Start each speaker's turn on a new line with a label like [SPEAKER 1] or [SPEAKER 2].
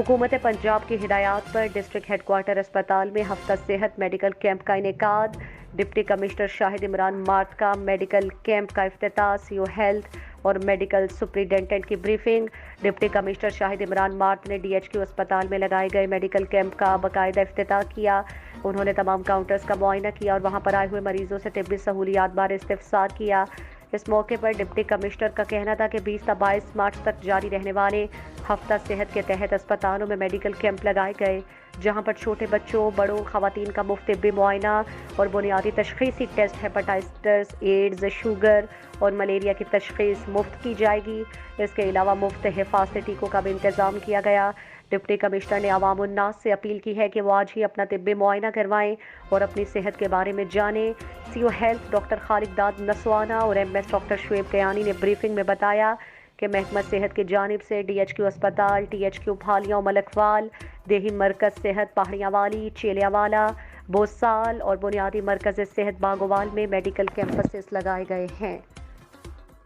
[SPEAKER 1] حکومت پنجاب کی ہدایات پر ڈسٹرکٹ ہیڈ کوارٹر اسپتال میں ہفتہ صحت میڈیکل کیمپ کا انعقاد۔ ڈپٹی کمشنر شاہد عمران مارت کا میڈیکل کیمپ کا افتتاح۔ سی او ہیلتھ اور میڈیکل سپرنٹینڈنٹ کی بریفنگ۔ ڈپٹی کمشنر شاہد عمران مارت نے ڈی ایچ کیو اسپتال میں لگائے گئے میڈیکل کیمپ کا باقاعدہ افتتاح کیا۔ انہوں نے تمام کاؤنٹرز کا معائنہ کیا اور وہاں پر آئے ہوئے مریضوں سے طبی سہولیات بارے استفسار کیا۔ اس موقع پر ڈپٹی کمشنر کا کہنا تھا کہ 20 تا 22 مارچ تک جاری رہنے والے ہفتہ صحت کے تحت اسپتالوں میں میڈیکل کیمپ لگائے گئے، جہاں پر چھوٹے بچوں، بڑوں، خواتین کا مفت طبی معائنہ اور بنیادی تشخیصی ٹیسٹ، ہیپاٹائٹس، ایڈز، شوگر اور ملیریا کی تشخیص مفت کی جائے گی۔ اس کے علاوہ مفت حفاظتی ٹیکوں کا بھی انتظام کیا گیا۔ ڈپٹی کمشنر نے عوام الناس سے اپیل کی ہے کہ وہ آج ہی اپنا طبی معائنہ کروائیں اور اپنی صحت کے بارے میں جانیں۔ سی او ہیلتھ ڈاکٹر خالد داد نسوانہ اور M S doctor Shoaib Kayani نے بریفنگ میں بتایا کہ محکمہ صحت کی جانب سے ڈی ایچ کیو اسپتال، ٹی ایچ کیو بھالیاں ملکوال، دیہی مرکز صحت پہاڑیاں والی، چیلیا والا، بوسال اور بنیادی مرکز صحت باگوال میں میڈیکل کیمپسز لگائے گئے ہیں۔